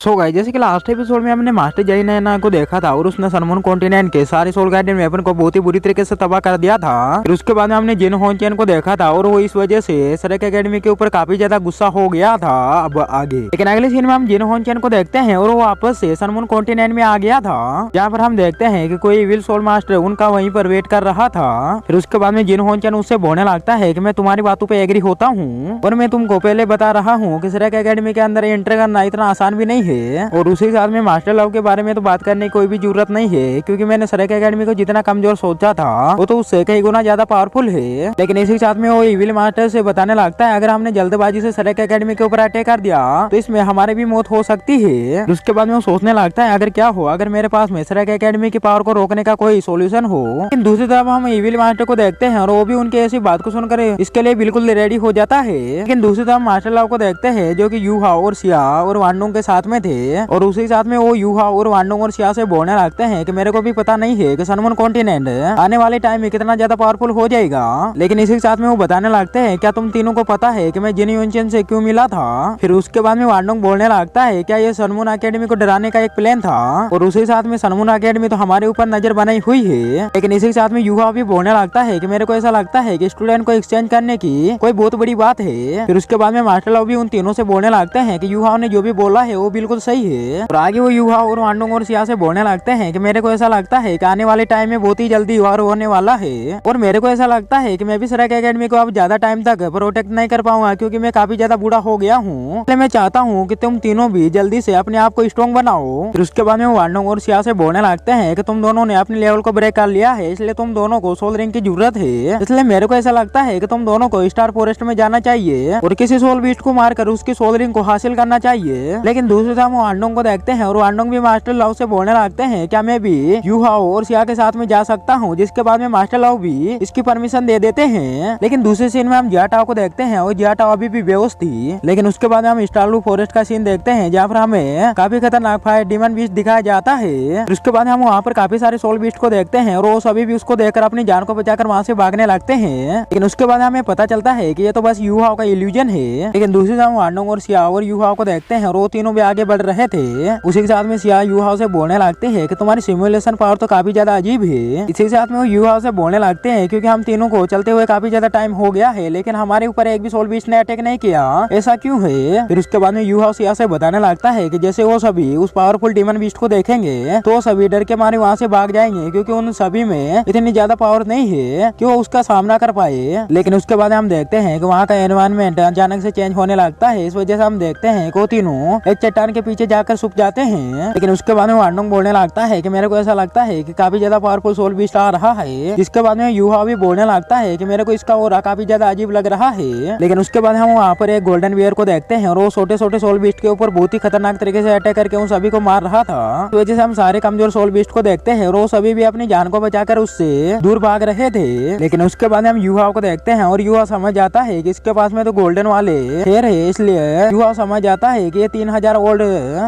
So guys, जैसे कि last episode में हमने मास्टर जय नैना को देखा था और उसने सनमून कॉन्टिनेंट के सारे सोल गार्डियन वेपन को बहुत ही बुरी तरीके से तबाह कर दिया था। फिर उसके बाद में हमने जिन होनचैन को देखा था और वो इस वजह से सरक एकेडमी के ऊपर काफी ज्यादा गुस्सा हो गया था। अब आगे लेकिन अगले सीन में हम जिन होनचैन को देखते हैं और वो वापस से सनमून कॉन्टिनेंट में आ गया था, जहाँ पर हम देखते हैं कि कोई विल सोल मास्टर उनका वहीं पर वेट कर रहा था। फिर उसके बाद में जिन होनचैन उससे बोलने लगता है कि मैं तुम्हारी बातों पे एग्री होता हूँ और मैं तुमको पहले बता रहा हूँ कि सरक एकेडमी के अंदर एंटर करना इतना आसान भी नहीं है और उसी साथ में मास्टर लव के बारे में तो बात करने की कोई भी जरूरत नहीं है, क्योंकि मैंने सरक एकेडमी को जितना कमजोर सोचा था वो तो उससे कई गुना ज्यादा पावरफुल है। लेकिन इसी साथ में वो इविल मास्टर से बताने लगता है अगर हमने जल्दबाजी से सरक एकेडमी के ऊपर अटैक कर दिया तो इसमें हमारी भी मौत हो सकती है। उसके बाद में वो सोचने लगता है अगर क्या हो अगर मेरे पास में सरक एकेडमी की पावर को रोकने का कोई सोल्यूशन हो। लेकिन दूसरी तरफ हम इविल मास्टर को देखते हैं और वो भी उनकी ऐसी बात को सुनकर इसके लिए बिल्कुल रेडी हो जाता है। लेकिन दूसरी तरफ मास्टर लव को देखते हैं जो कि यूहा और सिया और वांडोंग के साथ में थे और उसी साथ में वो यूहा और वांडोंग और सिया से बोलने लगते हैं कि मेरे को भी पता नहीं है कि सनमून कॉन्टिनेंट आने वाले टाइम में कितना ज्यादा पावरफुल हो जाएगा। लेकिन इसी साथ में वो बताने लगते हैं क्या तुम तीनों को पता है कि मैं जिन यूनचेन से क्यों मिला था। फिर उसके बाद में वांडोंग बोलने लगता है क्या ये सनमून अकेडमी को डराने का एक प्लान था और उसी साथ में सनमून अकेडमी तो हमारे ऊपर नजर बनाई हुई है। लेकिन इसी साथ में यूहा भी बोलने लगता है कि मेरे को ऐसा लगता है कि स्टूडेंट को एक्सचेंज करने की कोई बहुत बड़ी बात है। फिर उसके बाद में मास्टर लव भी उन तीनों से बोलने लगते हैं कि यूहा ने जो भी बोला है वो बिल्कुल सही है और आगे वो यूहा और वांडोंग और सिया से बोलने लगते हैं कि मेरे को ऐसा लगता है कि आने वाले टाइम में बहुत ही जल्दी वार होने वाला है और मेरे को ऐसा लगता है कि मैं भी सरक एकेडमी को अब ज्यादा टाइम तक प्रोटेक्ट नहीं कर पाऊंगा क्योंकि मैं काफी ज्यादा बूढ़ा हो गया हूँ। इसलिए मैं चाहता हूँ कि तुम तीनों भी जल्दी से अपने आप को स्ट्रॉन्ग बनाओ। फिर उसके बाद में वांडोंग और सिया से बोलने लगते हैं कि तुम दोनों ने अपने लेवल को ब्रेक कर लिया है इसलिए तुम दोनों को सोल रिंग की जरूरत है। इसलिए मेरे को ऐसा लगता है कि तुम दोनों को स्टार फॉरेस्ट में जाना चाहिए और किसी सोल बीस्ट को मारकर उसकी सोल रिंग को हासिल करना चाहिए। लेकिन दूसरी तरफ वांडोंग को देखते हैं और वांडोंग भी मास्टर लव से बोलने लगते हैं क्या मैं भी यूहाओ और सिया के साथ में जा सकता हूँ, जिसके बाद में मास्टर लव भी इसकी परमिशन दे देते हैं। लेकिन दूसरे सीन में हम जियाटाओ को देखते हैं और जियाटाओ अभी भी बेहोश थी। लेकिन उसके बाद हम स्टारलू फॉरेस्ट का सीन देखते हैं जहाँ पर हमें काफी खतरनाक फायर डीमन बीस्ट दिखाया जाता है। उसके बाद हम वहाँ पर काफी सारे सोल बीस्ट को देखते हैं और वो सभी भी उसको देखकर अपनी जान को बचाकर वहाँ से भागने लगते हैं। लेकिन उसके बाद हमें पता चलता है कि ये तो बस यूहाओ का इल्यूजन है। लेकिन दूसरी तरफ वांडोंग और सिया और यूहाओ को देखते हैं और वो तीनों भी आगे बढ़ रहे थे। उसी के साथ में सिया यूहाओ से बोलने लगते हैं कि तुम्हारी सिमुलेशन पावर तो काफी ज्यादा अजीब है। इसी साथ में वो यूहाओ से बोलने लगते हैं क्योंकि हम तीनों को चलते हुए काफी ज्यादा टाइम हो गया है लेकिन हमारे ऊपर एक भी सोल बीस्ट ने अटैक नहीं किया, ऐसा क्यों है। फिर उसके बाद में यूहाओ सिया से बताने लगता है कि जैसे वो सभी उस पावरफुल डीमन बीस्ट को देखेंगे तो सभी डर के मारे वहाँ से भाग जाएंगे क्योंकि उन सभी में इतनी ज्यादा पावर नहीं है कि वो उसका सामना कर पाए। लेकिन उसके बाद हम देखते हैं कि वहाँ का एनवायरनमेंट अचानक से चेंज होने लगता है। इस वजह से हम देखते हैं कि वो तीनों एक चट्टान के पीछे जाकर छुप जाते हैं। लेकिन उसके बाद में वांडोंग बोलने लगता है कि मेरे को ऐसा लगता है कि काफी ज्यादा पावरफुल सोल बीस्ट आ रहा है। जिसके बाद में यूहा भी बोलने लगता है कि मेरे को इसका ऑरा काफी ज्यादा अजीब लग रहा है। लेकिन उसके बाद हम वहाँ पर एक गोल्डन बियर को देखते हैं और वो छोटे छोटे सोल बीस्ट के ऊपर बहुत ही खतरनाक तरीके से अटैक करके उन सभी को मार रहा था। तो वजह से हम सारे कमजोर सोल बीस्ट को देखते हैं और वो सभी भी अपनी जान को बचाकर उससे दूर भाग रहे थे। लेकिन उसके बाद हम यूहा को देखते हैं और यूहा समझ जाता है कि इसके पास में तो गोल्डन वाले हेयर है, इसलिए यूहा समझ जाता है कि ये 3000 ओल्ड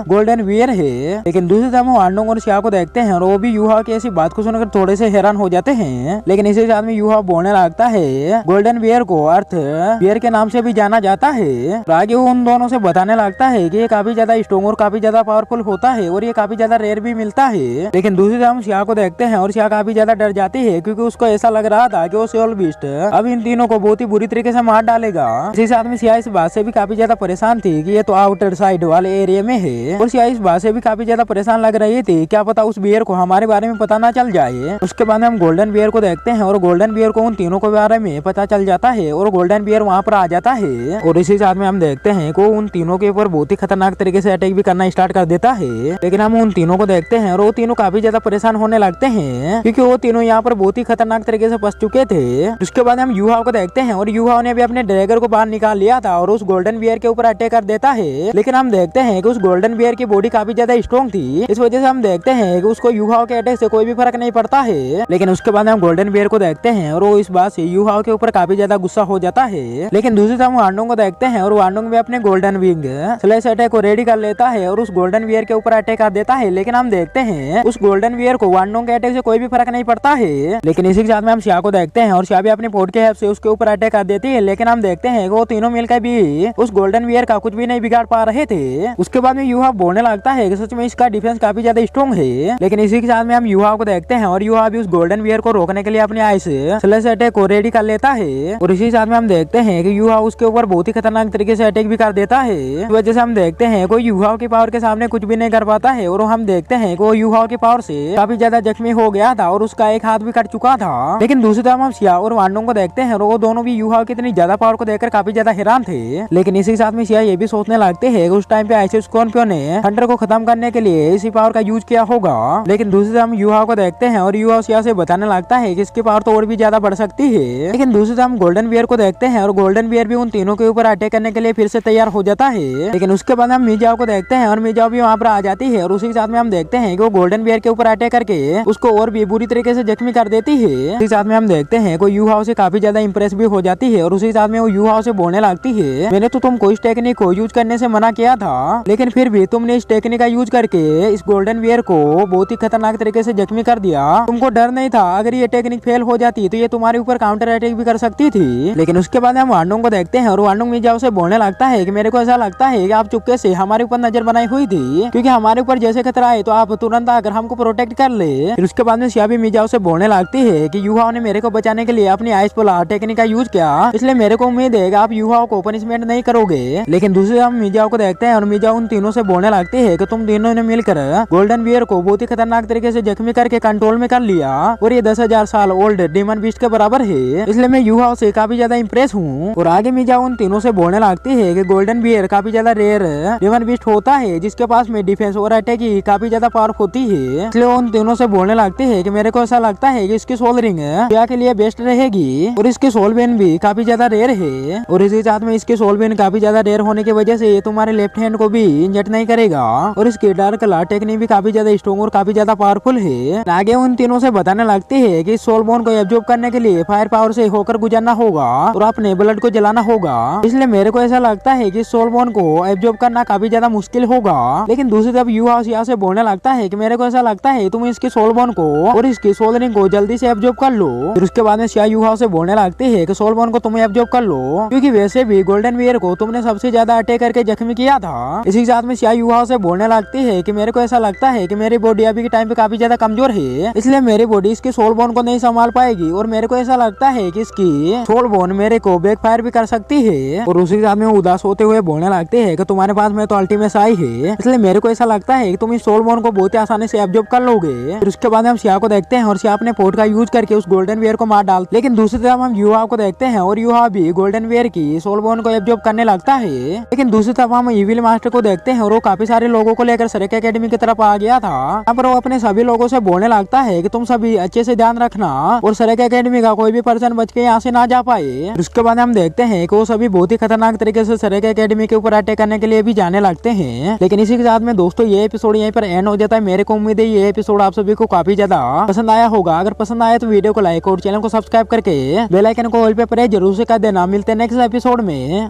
गोल्डन बियर है। लेकिन दूसरी तरफ हम वांडोंग और सिया को देखते हैं और वो भी यूहा की ऐसी बात को सुनकर थोड़े से हैरान हो जाते हैं। लेकिन इसी साथ में यूहा बोलने लगता है गोल्डन बियर को अर्थ बियर के नाम से भी जाना जाता है। आगे वो उन दोनों से बताने लगता है कि ये काफी ज्यादा स्ट्रॉन्ग और काफी ज्यादा पावरफुल होता है और ये काफी ज्यादा रेयर भी मिलता है। लेकिन दूसरी तरफ हम सिया को देखते हैं और सिया काफी ज्यादा डर जाती है क्योंकि उसको ऐसा लग रहा था कि वो सोल बीस्ट अब इन तीनों को बहुत ही बुरी तरीके से मार डालेगा। इसी साथ में सिया इस बात से भी काफी ज्यादा परेशान थी कि ये तो आउटर साइड वाले एरिया में है और सिया इस बात से भी काफी ज्यादा परेशान लग रही थी क्या पता उस बियर को हमारे बारे में पता ना चल जाए। उसके बाद हम गोल्डन बियर को देखते हैं और गोल्डन बियर को उन तीनों के बारे में पता चल जाता है और गोल्डन बियर वहाँ पर आ जाता है और इसी साथ में हम देखते हैं कि उन तीनों के ऊपर बहुत ही खतरनाक तरीके से अटैक भी करना स्टार्ट कर देता है। लेकिन हम उन तीनों को देखते हैं और वो तीनों काफी ज्यादा परेशान होने लगते हैं क्योंकि वो तीनों यहाँ पर बहुत ही खतरनाक तरीके से फंस चुके थे। उसके बाद हम यूहा को देखते हैं और यूहा ने भी अपने ड्रैगर को बाहर निकाल लिया था और उस गोल्डन बियर के ऊपर अटैक कर देता है। लेकिन हम देखते हैं कि उस गोल्डन बियर की बॉडी काफी ज्यादा स्ट्रॉन्ग थी, इस वजह से हम देखते हैं कि उसको यूहा के अटैक से कोई भी फर्क नहीं पड़ता है। लेकिन उसके बाद हम गोल्डन बियर को देखते हैं और वो इस बात से यूहा के ऊपर काफी ज्यादा गुस्सा हो जाता है। लेकिन दूसरी तरफ वांडोंग को देखते हैं और वांडोंग भी अपने गोल्डन विंग स्लैश अटैक को रेडी कर लेता है और उस गोल्डन बियर के ऊपर अटैक कर देता है। लेकिन हम देखते हैं उस गोल्डन बियर को वांडोंग के अटैक से कोई भी फर्क नहीं पड़ता है। लेकिन इसी के साथ में हम सिया को देखते हैं और सिया भी अपनी पोर्ट के हेल्प से उसके ऊपर अटैक कर देती है। लेकिन हम देखते हैं वो तीनों मिलकर भी उस गोल्डन बियर का कुछ भी नहीं बिगाड़ पा रहे थे। उसके उसके बाद में युवा बोलने लगता है कि सच में इसका डिफेंस काफी ज्यादा स्ट्रॉन्ग है। लेकिन इसी के साथ में हम युवा को देखते हैं और युवा भी उस गोल्डन बियर को रोकने के लिए अपने आई से स्लैश अटैक को रेडी कर लेता है। और इसी साथ में हम देखते हैं कि युवा उसके ऊपर बहुत ही खतरनाक तरीके से अटैक भी कर देता है। इस वजह से हम देखते हैं कोई युवा की पावर के सामने कुछ भी नहीं कर पाता है। और हम देखते हैं कि वो युवा की पावर से काफी ज्यादा जख्मी हो गया था और उसका एक हाथ भी कट चुका था। लेकिन दूसरी तरफ हम सिया और वांडोंग को देखते हैं और वो दोनों भी युवा की इतनी ज्यादा पावर को देखकर काफी ज्यादा हैरान थे। लेकिन इसी के साथ में सिया ये भी सोचने लगते हैं कि उस टाइम पे आइसिस स्कॉर्पियो ने हंटर को खत्म करने के लिए इसी पावर का यूज किया होगा। लेकिन दूसरी तरफ हम युवा को देखते हैं और युवा सिया से बताने लगता है कि इसकी पावर तो और भी ज्यादा बढ़ सकती है। लेकिन दूसरी तरफ हम गोल्डन बियर को देखते हैं और गोल्डन बियर भी उन तीनों के ऊपर अटैक करने के लिए फिर से तैयार हो जाता है। लेकिन उसके बाद हम मिजाओ को देखते हैं और मिजाओ भी वहाँ पर आ जाती है और उसी के साथ में हम देखते हैं कि वो गोल्डन बियर के ऊपर अटैक करके उसको और भी बुरी तरीके से जख्मी कर देती है। उसी साथ में हम देखते हैं कोई युवा से काफी ज्यादा इंप्रेस भी हो जाती है और उसी साथ में वो युवा से बोलने लगती है, मैंने तो तुमको इस टेक्निक को यूज करने से मना किया था, लेकिन फिर भी तुमने इस टेक्निक का यूज करके इस गोल्डन बियर को बहुत ही खतरनाक तरीके से जख्मी कर दिया। तुमको डर नहीं था अगर ये टेक्निक फेल हो जाती तो ये तुम्हारे ऊपर काउंटर अटैक भी कर सकती थी। लेकिन उसके बाद हम वांडोंग को देखते हैं और वांडोंग मिजाओ से बोलने लगता है कि मेरे को ऐसा लगता है कि आप चुपके से हमारे ऊपर नजर बनाई हुई थी, क्योंकि हमारे ऊपर जैसे खतरा है तो आप तुरंत आकर हमको प्रोटेक्ट कर ले। फिर उसके बाद में सिया भी मिजाओ से बोलने लगती है कि युवाओं ने मेरे को बचाने के लिए अपनी आइस पोला टेक्निक का यूज किया, इसलिए मेरे को उम्मीद है कि आप युवाओं को पनिशमेंट नहीं करोगे। लेकिन दूसरे हम मिजाओ को देखते हैं और मिजाओ उन तीनों से बोलने लगती है कि तुम तीनों ने मिलकर गोल्डन बियर को बहुत ही खतरनाक तरीके से जख्मी करके कंट्रोल में कर लिया और ये 10,000 साल ओल्ड डीमन बीस्ट के बराबर है, इसलिए मैं युवाओं से काफी ज्यादा इंप्रेस हूँ। और आगे मिजाओ उन तीनों से बोलने लगती है कि गोल्डन बियर काफी ज्यादा रेयर डीमन बीस्ट होता है जिसके पास में डिफेंस और अटैक की काफी ज्यादा पावर होती है, इसलिए उन तीनों से बोलने लगते हैं कि मेरे को ऐसा लगता है कि इसकी सोल रिंग सिया के लिए बेस्ट रहेगी और इसकी सोल बेन भी काफी ज्यादा रेयर है। और इसी साथ में इसकी सोल बेन काफी ज्यादा रेयर होने की वजह से ये तुम्हारे लेफ्ट हैंड को भी इंजर्ड नहीं करेगा और इसकी डार्क कलर टेक्निक भी काफी ज्यादा स्ट्रॉन्ग और काफी ज्यादा पावरफुल है। आगे उन तीनों से बताने लगते हैं कि सोल बोन को एब्जॉर्ब करने के लिए फायर पावर से होकर गुजरना होगा और अपने ब्लड को जलाना होगा, इसलिए मेरे को ऐसा लगता है कि सोल बोन को एब्जॉर्ब करना काफी ज्यादा मुश्किल होगा। लेकिन दूसरी तरफ युवा सिया से बोलने लगता है कि मेरे को ऐसा लगता है तुम इसकी सोल बोन को और इसकी सोल रिंग को जल्दी से एब्जॉर्ब कर लो। फिर उसके बाद में सिया युवा से बोलने लगते हैं कि सोल बोन को तुम एब्जॉर्ब कर लो, क्योंकि वैसे भी गोल्डन बियर को तुमने सबसे ज्यादा अटैक करके जख्मी किया था। इसी के साथ में सिया युवा से बोलने लगती है कि मेरे को ऐसा लगता है कि मेरी बॉडी अभी के टाइम पे काफी ज्यादा कमजोर है, इसलिए मेरी बॉडी इसकी सोल बोन को नहीं संभाल पाएगी और मेरे को ऐसा लगता है कि इसकी सोल बोन मेरे को बैक फायर भी कर सकती है। और उसी के साथ में उदास होते हुए बोलने लगते हैं कि तुम्हारे पास में तो अल्टीमेट आई है, इसलिए मेरे को ऐसा लगता है कि तुम इस सोल बोन को बहुत ही आसानी से एब्जॉर्ब कर लोगे। फिर उसके बाद हम सिया को देखते हैं और सिया अपने पोर्ट का यूज करके उस गोल्डन बियर को मार डाल। लेकिन दूसरी तरफ हम युवा को देखते हैं और युवा भी गोल्डन बियर की सोल बोन को एब्जॉर्ब करने लगता है। लेकिन दूसरी तरफ हम इविल मास्टर को देखते हैं और वो काफी सारे लोगों को लेकर शरक एकेडमी की तरफ आ गया था। यहाँ पर वो अपने सभी लोगों से बोलने लगता है कि तुम सभी अच्छे से ध्यान रखना और शरक एकेडमी का कोई भी पर्सन बच के यहाँ से ना जा पाए। उसके बाद हम देखते हैं कि वो सभी बहुत ही खतरनाक तरीके से शरक एकेडमी के ऊपर अटैक करने के लिए भी जाने लगते हैं। लेकिन इसी के साथ में दोस्तों ये एपिसोड यहीं पर एंड हो जाता है। मेरे को उम्मीद है ये एपिसोड आप सभी को काफी ज्यादा पसंद आया होगा। अगर पसंद आया तो वीडियो को लाइक और चैनल को सब्सक्राइब करके बेल आइकन को ऑल पे प्रेस जरूर से कर देना। मिलते हैं नेक्स्ट एपिसोड में।